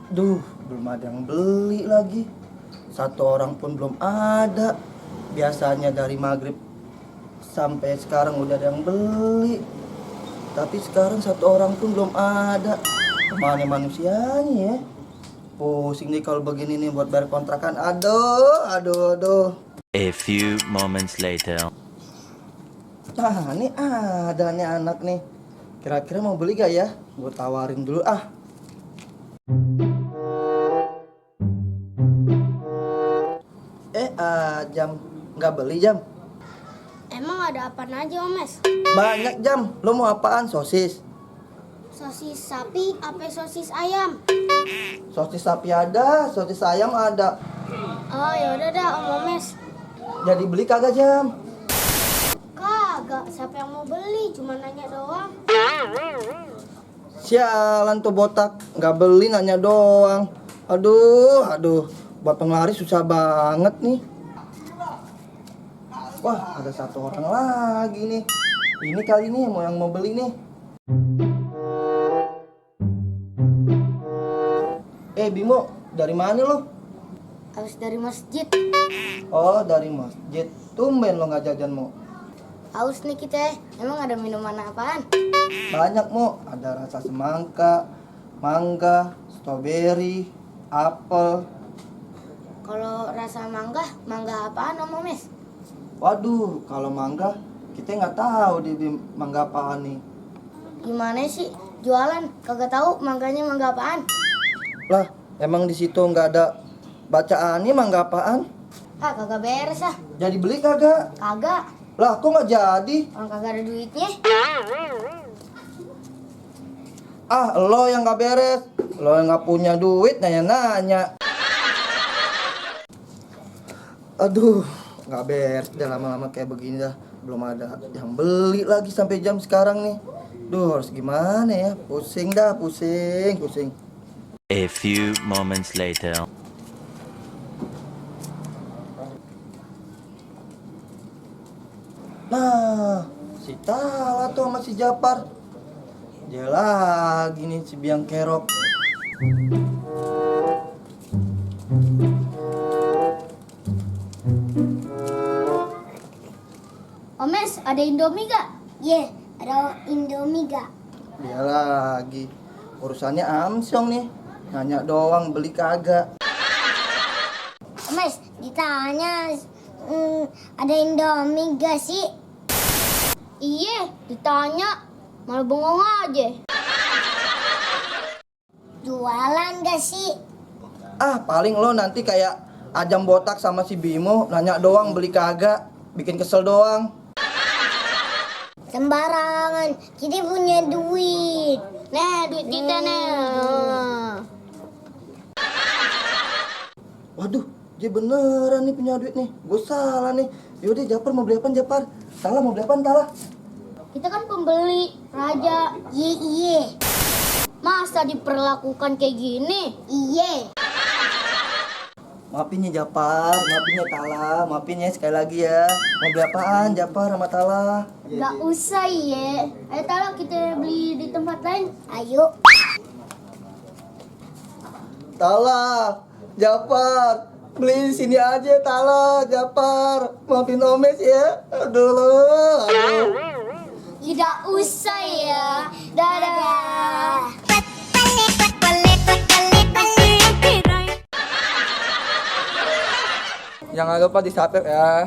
Duh, belum ada yang beli lagi. Satu orang pun belum ada. Biasanya dari maghrib sampai sekarang udah ada yang beli. Tapi sekarang satu orang pun belum ada. Kemana manusianya ya? Pusing nih kalau begini nih buat bayar kontrakan. Aduh. A few moments later. Nah, ini ada nih anak nih. Kira-kira mau beli gak ya? Gue tawarin dulu ah. Jam. Nggak beli jam? Emang ada apa aja, Omes? Banyak jam. Lo mau apaan? Sosis? Sosis sapi apa sosis ayam? Sosis sapi ada, sosis ayam ada. Oh, ya udah dah, Om Omes. Jadi beli kagak jam? Kagak, siapa yang mau beli? Cuma nanya doang. Sialan tuh botak, nggak beli nanya doang. Aduh, buat penglaris susah banget nih. Wah, ada satu orang lagi nih. Ini kali ini yang mau beli nih. Bimo, dari mana lo? Habis dari masjid. Oh, dari masjid. Tumben lo nggak jajan mo. Haus nih kita. Emang ada minuman apaan? Banyak mo, ada rasa semangka, mangga, stroberi, apel. Kalau rasa mangga apaan, Om Omes? Waduh, kalau mangga kita nggak tahu di mangga apaan nih. Gimana sih? Jualan kagak tahu mangganya mangga apaan? Lah, emang di situ nggak ada bacaannya mangga apaan? Ah, kagak beres ah. Jadi beli kagak? Kagak. Lah, kok nggak jadi? Orang kagak ada duitnya. Ah, lo yang nggak beres. Lo yang nggak punya duit nanya-nanya. Aduh, nggak beres. Udah lama-lama kayak begini dah. Belum ada yang beli lagi sampai jam sekarang nih. Duh, harus gimana ya? Pusing dah, pusing. A few moments later. Nah, si Tala tuh sama si Japar. Dia lagi nih si biang kerok. Omes, ada Indomie gak? Iya, ada Indomie gak? Dia lagi. Urusannya Amsyong nih. Nanya doang, beli kagak. Omes, ditanya ada Indomie gak sih? Iya, ditanya malah bengong aja. Jualan gak sih? Ah, paling lo nanti kayak Ajam botak sama si Bimo. Nanya doang, beli kagak. Bikin kesel doang. Sembarangan, kita punya duit. Nah, duit kita nih. Waduh, dia beneran nih punya duit nih. Gue salah nih. Yaudah, Japar mau beli apaan, Japar? Tala mau beli apaan, Tala? Kita kan pembeli, Raja. Iya. Masa diperlakukan kayak gini? Iya. Maafin ya, Japar. Maafin ya, Tala. Maafin ya sekali lagi ya. Mau beli apaan, Japar sama Tala? Gak usah ya. Ayo Tala, kita beli di tempat lain. Ayo. Tala, Japar. Beli di sini aja, Tala, Japar. Maafin Omes ya. Aduh. Tidak usah ya. Dadah. Jangan lupa di subscribe ya.